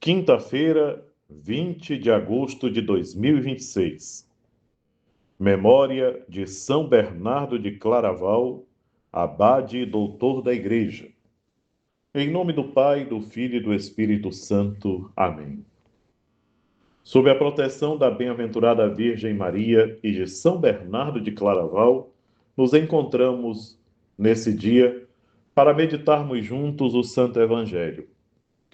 Quinta-feira, 20 de agosto de 2026. Memória de São Bernardo de Claraval, abade e doutor da Igreja. Em nome do Pai, do Filho e do Espírito Santo. Amém. Sob a proteção da bem-aventurada Virgem Maria e de São Bernardo de Claraval, nos encontramos nesse dia para meditarmos juntos o Santo Evangelho.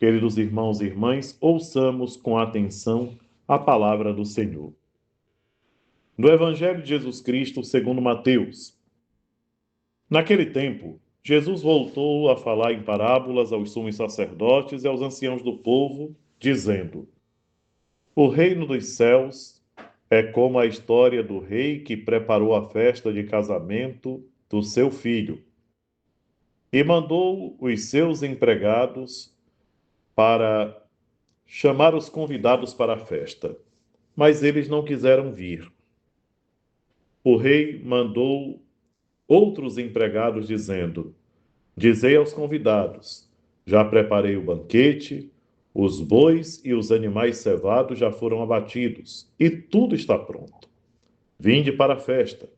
Queridos irmãos e irmãs, ouçamos com atenção a palavra do Senhor. No Evangelho de Jesus Cristo, segundo Mateus. Naquele tempo, Jesus voltou a falar em parábolas aos sumos sacerdotes e aos anciãos do povo, dizendo: O reino dos céus é como a história do rei que preparou a festa de casamento do seu filho e mandou os seus empregados para chamar os convidados para a festa, mas eles não quiseram vir. O rei mandou outros empregados, dizendo: Dizei aos convidados: já preparei o banquete, os bois e os animais cevados já foram abatidos, e tudo está pronto. Vinde para a festa.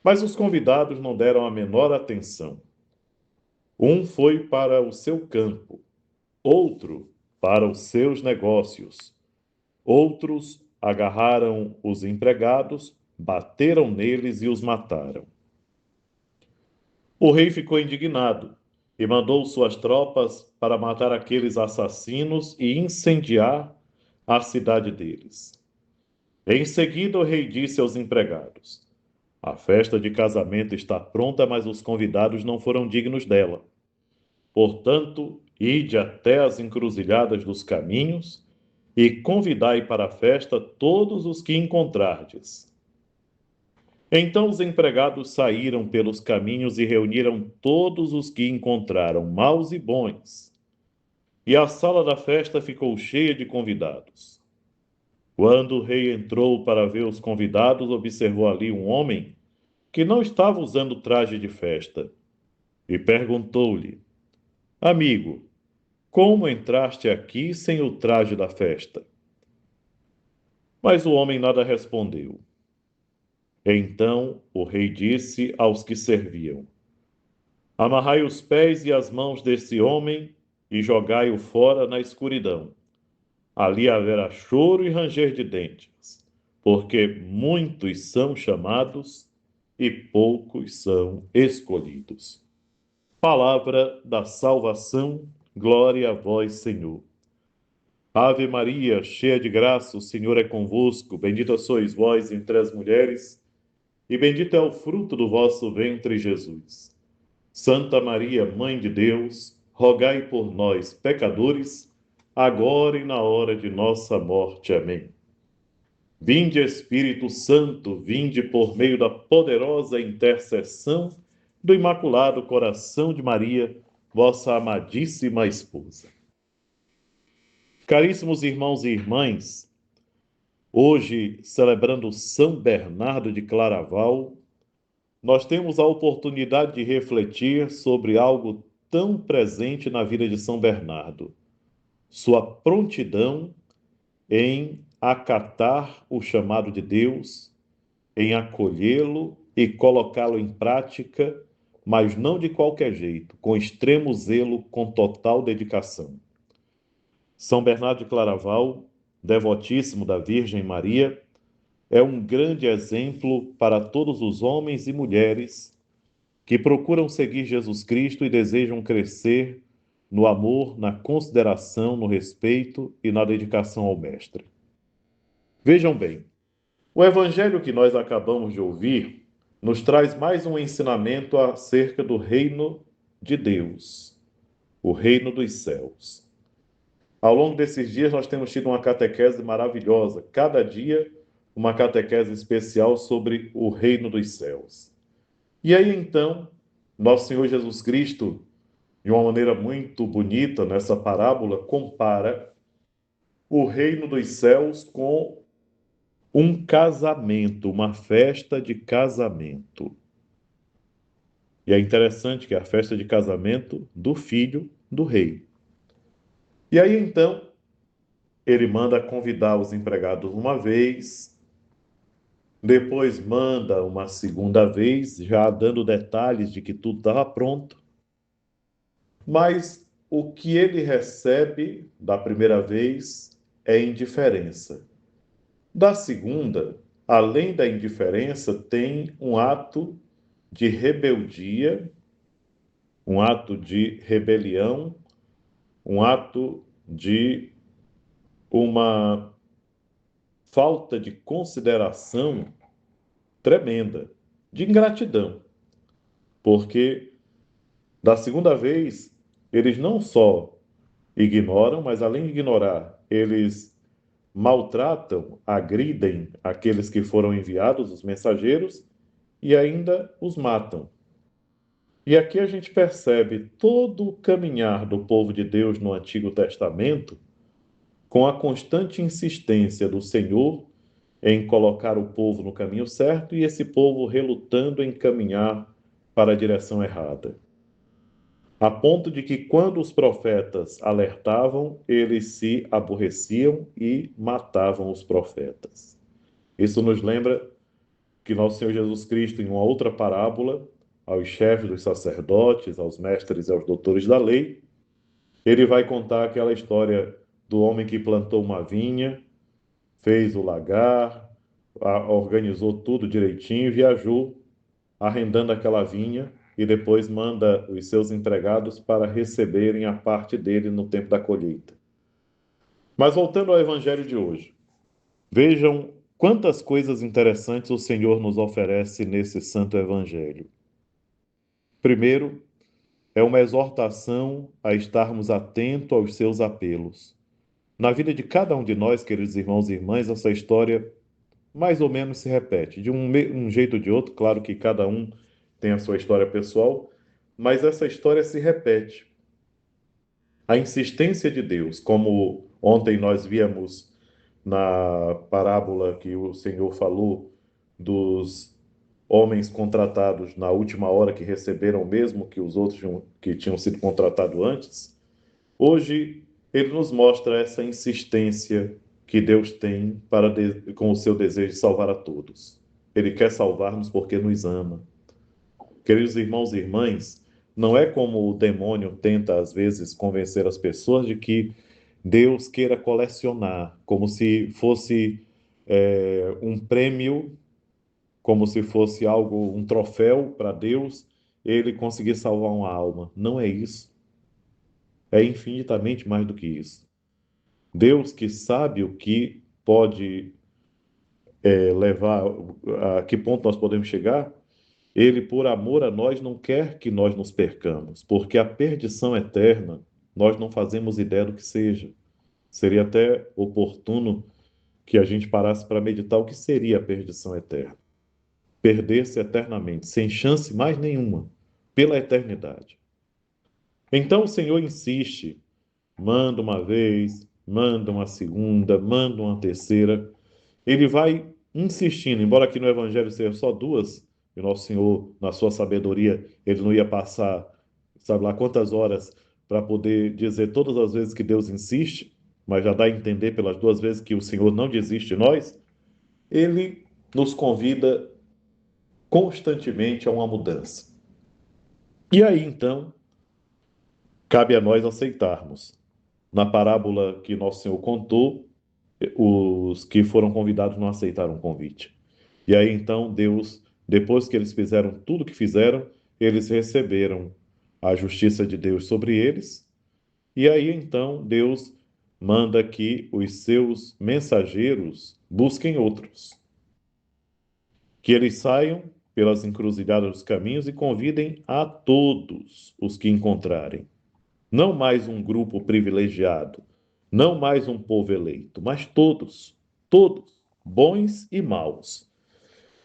Mas os convidados não deram a menor atenção. Um foi para o seu campo, outro para os seus negócios. Outros agarraram os empregados, bateram neles e os mataram. O rei ficou indignado e mandou suas tropas para matar aqueles assassinos e incendiar a cidade deles. Em seguida, o rei disse aos empregados: A festa de casamento está pronta, mas os convidados não foram dignos dela. Portanto, ide até as encruzilhadas dos caminhos e convidai para a festa todos os que encontrardes. Então os empregados saíram pelos caminhos e reuniram todos os que encontraram, maus e bons. E a sala da festa ficou cheia de convidados. Quando o rei entrou para ver os convidados, observou ali um homem que não estava usando traje de festa e perguntou-lhe: Amigo, como entraste aqui sem o traje da festa? Mas o homem nada respondeu. Então o rei disse aos que serviam: Amarrai os pés e as mãos desse homem e jogai-o fora na escuridão. Ali haverá choro e ranger de dentes, porque muitos são chamados e poucos são escolhidos. Palavra da salvação, glória a vós, Senhor. Ave Maria, cheia de graça, o Senhor é convosco. Bendita sois vós entre as mulheres, e bendito é o fruto do vosso ventre, Jesus. Santa Maria, Mãe de Deus, rogai por nós, pecadores, agora e na hora de nossa morte. Amém. Vinde, Espírito Santo, vinde por meio da poderosa intercessão do Imaculado Coração de Maria, vossa amadíssima esposa. Caríssimos irmãos e irmãs, hoje, celebrando São Bernardo de Claraval, nós temos a oportunidade de refletir sobre algo tão presente na vida de São Bernardo: sua prontidão em acatar o chamado de Deus, em acolhê-lo e colocá-lo em prática, mas não de qualquer jeito, com extremo zelo, com total dedicação. São Bernardo de Claraval, devotíssimo da Virgem Maria, é um grande exemplo para todos os homens e mulheres que procuram seguir Jesus Cristo e desejam crescer no amor, na consideração, no respeito e na dedicação ao Mestre. Vejam bem, o evangelho que nós acabamos de ouvir nos traz mais um ensinamento acerca do reino de Deus, o reino dos céus. Ao longo desses dias nós temos tido uma catequese maravilhosa, cada dia uma catequese especial sobre o reino dos céus. E aí então, nosso Senhor Jesus Cristo, de uma maneira muito bonita nessa parábola, compara o reino dos céus com um casamento, uma festa de casamento. E é interessante que é a festa de casamento do filho do rei. E aí então, ele manda convidar os empregados uma vez, depois manda uma segunda vez, já dando detalhes de que tudo estava pronto. Mas o que ele recebe da primeira vez é indiferença. Da segunda, além da indiferença, tem um ato de rebeldia, um ato de rebelião, um ato de uma falta de consideração tremenda, de ingratidão, porque da segunda vez eles não só ignoram, mas além de ignorar, eles maltratam, agridem aqueles que foram enviados, os mensageiros, e ainda os matam. E aqui a gente percebe todo o caminhar do povo de Deus no Antigo Testamento, com a constante insistência do Senhor em colocar o povo no caminho certo e esse povo relutando em caminhar para a direção errada. A ponto de que, quando os profetas alertavam, eles se aborreciam e matavam os profetas. Isso nos lembra que nosso Senhor Jesus Cristo, em uma outra parábola, aos chefes dos sacerdotes, aos mestres e aos doutores da lei, ele vai contar aquela história do homem que plantou uma vinha, fez o lagar, organizou tudo direitinho, viajou, arrendando aquela vinha e depois manda os seus empregados para receberem a parte dele no tempo da colheita. Mas voltando ao evangelho de hoje, vejam quantas coisas interessantes o Senhor nos oferece nesse santo evangelho. Primeiro, é uma exortação a estarmos atentos aos seus apelos. Na vida de cada um de nós, queridos irmãos e irmãs, essa história mais ou menos se repete, de um jeito ou de outro, claro que cada um tem a sua história pessoal, mas essa história se repete. A insistência de Deus, como ontem nós víamos na parábola que o Senhor falou dos homens contratados na última hora que receberam o mesmo que os outros que tinham sido contratados antes, hoje ele nos mostra essa insistência que Deus tem com o seu desejo de salvar a todos. Ele quer salvar-nos porque nos ama. Queridos irmãos e irmãs, não é como o demônio tenta às vezes convencer as pessoas de que Deus queira colecionar, como se fosse um prêmio, como se fosse algo, um troféu para Deus, ele conseguir salvar uma alma. Não é isso. É infinitamente mais do que isso. Deus que sabe o que pode levar, a que ponto nós podemos chegar, ele, por amor a nós, não quer que nós nos percamos, porque a perdição eterna, nós não fazemos ideia do que seja. Seria até oportuno que a gente parasse para meditar o que seria a perdição eterna. Perder-se eternamente, sem chance mais nenhuma, pela eternidade. Então o Senhor insiste, manda uma vez, manda uma segunda, manda uma terceira. Ele vai insistindo, embora aqui no Evangelho seja só duas, e nosso Senhor, na sua sabedoria, ele não ia passar, sabe lá quantas horas para poder dizer todas as vezes que Deus insiste, mas já dá a entender pelas duas vezes que o Senhor não desiste de nós. Ele nos convida constantemente a uma mudança. E aí, então, cabe a nós aceitarmos. Na parábola que nosso Senhor contou, os que foram convidados não aceitaram o convite. E aí então Deus, depois que eles fizeram tudo o que fizeram, eles receberam a justiça de Deus sobre eles. E aí então Deus manda que os seus mensageiros busquem outros, que eles saiam pelas encruzilhadas dos caminhos e convidem a todos os que encontrarem. Não mais um grupo privilegiado, não mais um povo eleito, mas todos, todos, bons e maus.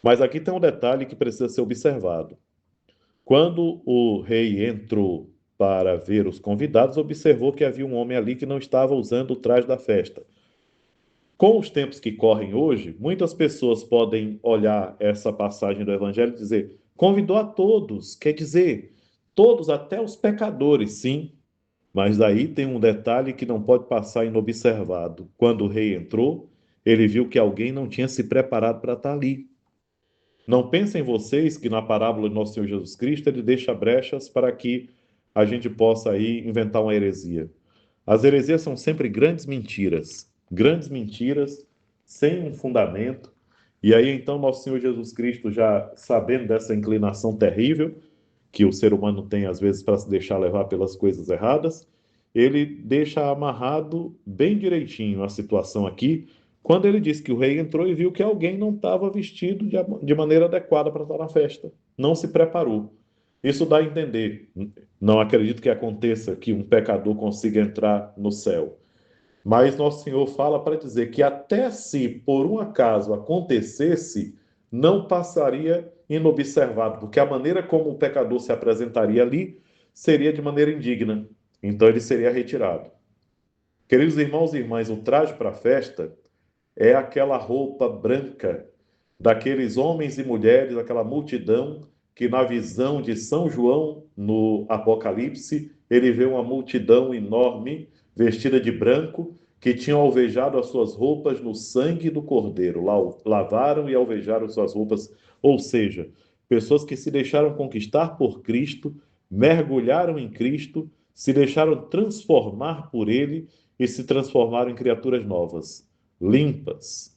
Mas aqui tem um detalhe que precisa ser observado. Quando o rei entrou para ver os convidados, observou que havia um homem ali que não estava usando o traje da festa. Com os tempos que correm hoje, muitas pessoas podem olhar essa passagem do Evangelho e dizer: convidou a todos, quer dizer, todos, até os pecadores, sim. Mas daí tem um detalhe que não pode passar inobservado. Quando o rei entrou, ele viu que alguém não tinha se preparado para estar ali. Não pensem vocês que na parábola de nosso Senhor Jesus Cristo ele deixa brechas para que a gente possa aí inventar uma heresia. As heresias são sempre grandes mentiras sem um fundamento. E aí então nosso Senhor Jesus Cristo, já sabendo dessa inclinação terrível que o ser humano tem às vezes para se deixar levar pelas coisas erradas, ele deixa amarrado bem direitinho a situação aqui, quando ele diz que o rei entrou e viu que alguém não estava vestido de maneira adequada para estar na festa, não se preparou. Isso dá a entender. Não acredito que aconteça que um pecador consiga entrar no céu. Mas Nosso Senhor fala para dizer que até se por um acaso acontecesse, não passaria inobservado, porque a maneira como o pecador se apresentaria ali seria de maneira indigna. Então ele seria retirado. Queridos irmãos e irmãs, o traje para a festa é aquela roupa branca daqueles homens e mulheres, aquela multidão que na visão de São João no Apocalipse, ele vê uma multidão enorme vestida de branco que tinham alvejado as suas roupas no sangue do Cordeiro, lavaram e alvejaram suas roupas, ou seja, pessoas que se deixaram conquistar por Cristo, mergulharam em Cristo, se deixaram transformar por ele e se transformaram em criaturas novas, limpas,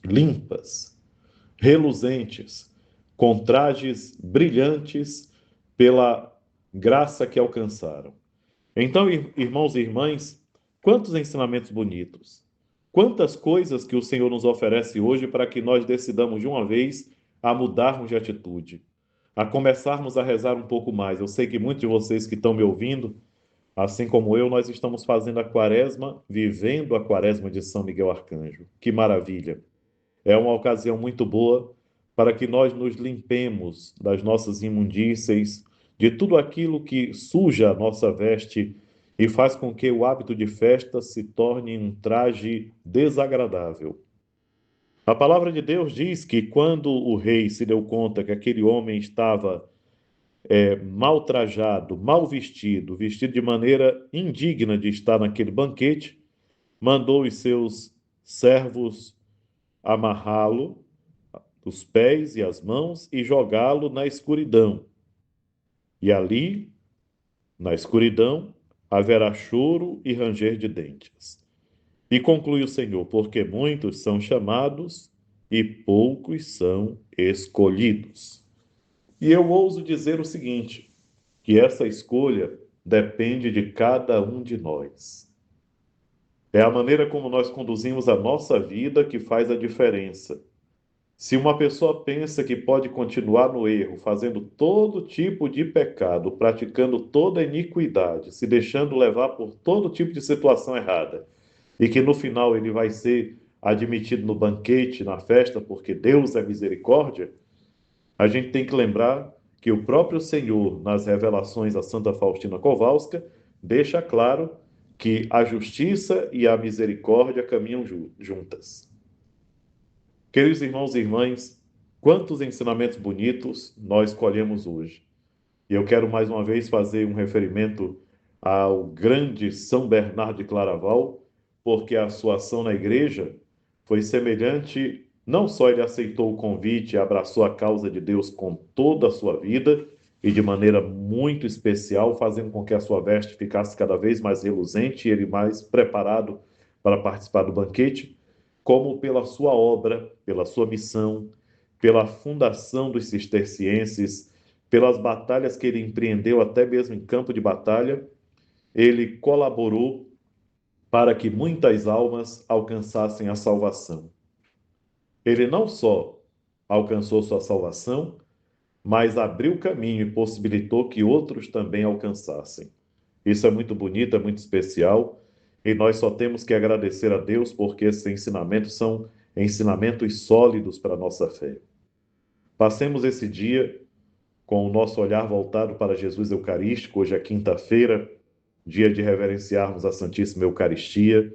limpas, reluzentes, com trajes brilhantes pela graça que alcançaram. Então, irmãos e irmãs, quantos ensinamentos bonitos, quantas coisas que o Senhor nos oferece hoje para que nós decidamos de uma vez a mudarmos de atitude, a começarmos a rezar um pouco mais. Eu sei que muitos de vocês que estão me ouvindo, assim como eu, nós estamos fazendo a quaresma, vivendo a quaresma de São Miguel Arcanjo. Que maravilha! É uma ocasião muito boa para que nós nos limpemos das nossas imundícies, de tudo aquilo que suja a nossa veste e faz com que o hábito de festa se torne um traje desagradável. A palavra de Deus diz que quando o rei se deu conta que aquele homem estava mal trajado, mal vestido, vestido de maneira indigna de estar naquele banquete, mandou os seus servos amarrá-lo, os pés e as mãos, e jogá-lo na escuridão. E ali, na escuridão, haverá choro e ranger de dentes. E conclui o Senhor: porque muitos são chamados e poucos são escolhidos. E eu ouso dizer o seguinte: que essa escolha depende de cada um de nós. É a maneira como nós conduzimos a nossa vida que faz a diferença. Se uma pessoa pensa que pode continuar no erro, fazendo todo tipo de pecado, praticando toda iniquidade, se deixando levar por todo tipo de situação errada, e que no final ele vai ser admitido no banquete, na festa, porque Deus é misericórdia, a gente tem que lembrar que o próprio Senhor, nas revelações a Santa Faustina Kowalska, deixa claro que a justiça e a misericórdia caminham juntas. Queridos irmãos e irmãs, quantos ensinamentos bonitos nós colhemos hoje. E eu quero mais uma vez fazer um referimento ao grande São Bernardo de Claraval, porque a sua ação na igreja foi semelhante, não só ele aceitou o convite e abraçou a causa de Deus com toda a sua vida e de maneira muito especial, fazendo com que a sua veste ficasse cada vez mais reluzente e ele mais preparado para participar do banquete, como pela sua obra, pela sua missão, pela fundação dos cistercienses, pelas batalhas que ele empreendeu, até mesmo em campo de batalha, ele colaborou para que muitas almas alcançassem a salvação. Ele não só alcançou sua salvação, mas abriu caminho e possibilitou que outros também alcançassem. Isso é muito bonito, é muito especial, e nós só temos que agradecer a Deus porque esses ensinamentos são ensinamentos sólidos para a nossa fé. Passemos esse dia com o nosso olhar voltado para Jesus Eucarístico. Hoje é quinta-feira, dia de reverenciarmos a Santíssima Eucaristia.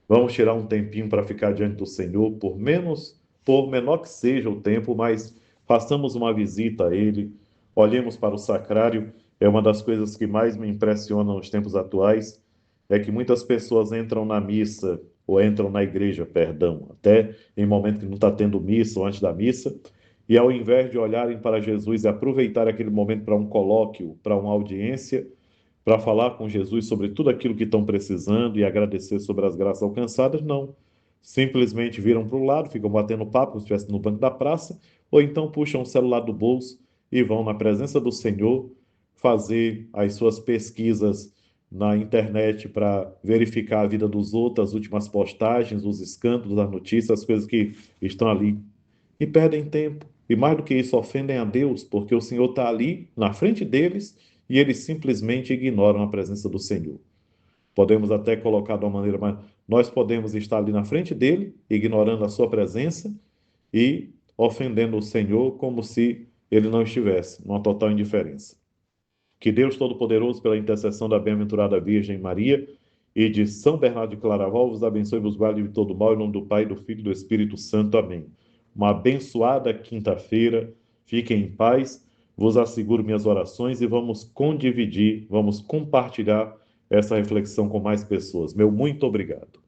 Vamos tirar um tempinho para ficar diante do Senhor, por menor que seja o tempo, mas façamos uma visita a Ele, olhemos para o sacrário É uma das coisas que mais me impressionam nos tempos atuais, é que muitas pessoas entram na missa, ou entram na igreja, perdão, até em momento que não está tendo missa ou antes da missa, e ao invés de olharem para Jesus e aproveitar aquele momento para um colóquio, para uma audiência, para falar com Jesus sobre tudo aquilo que estão precisando e agradecer sobre as graças alcançadas, não. Simplesmente viram para o lado, ficam batendo papo como se estivesse no banco da praça, ou então puxam o celular do bolso e vão na presença do Senhor fazer as suas pesquisas na internet para verificar a vida dos outros, as últimas postagens, os escândalos, as notícias, as coisas que estão ali. E perdem tempo. E mais do que isso, ofendem a Deus, porque o Senhor está ali na frente deles e eles simplesmente ignoram a presença do Senhor. Podemos até colocar de uma maneira, mas nós podemos estar ali na frente dele, ignorando a sua presença e ofendendo o Senhor como se ele não estivesse, numa total indiferença. Que Deus Todo-Poderoso, pela intercessão da bem-aventurada Virgem Maria e de São Bernardo de Claraval, vos abençoe e vos guarde de todo mal, em nome do Pai, do Filho e do Espírito Santo. Amém. Uma abençoada quinta-feira. Fiquem em paz. Vos asseguro minhas orações e vamos condividir, vamos compartilhar essa reflexão com mais pessoas. Meu muito obrigado.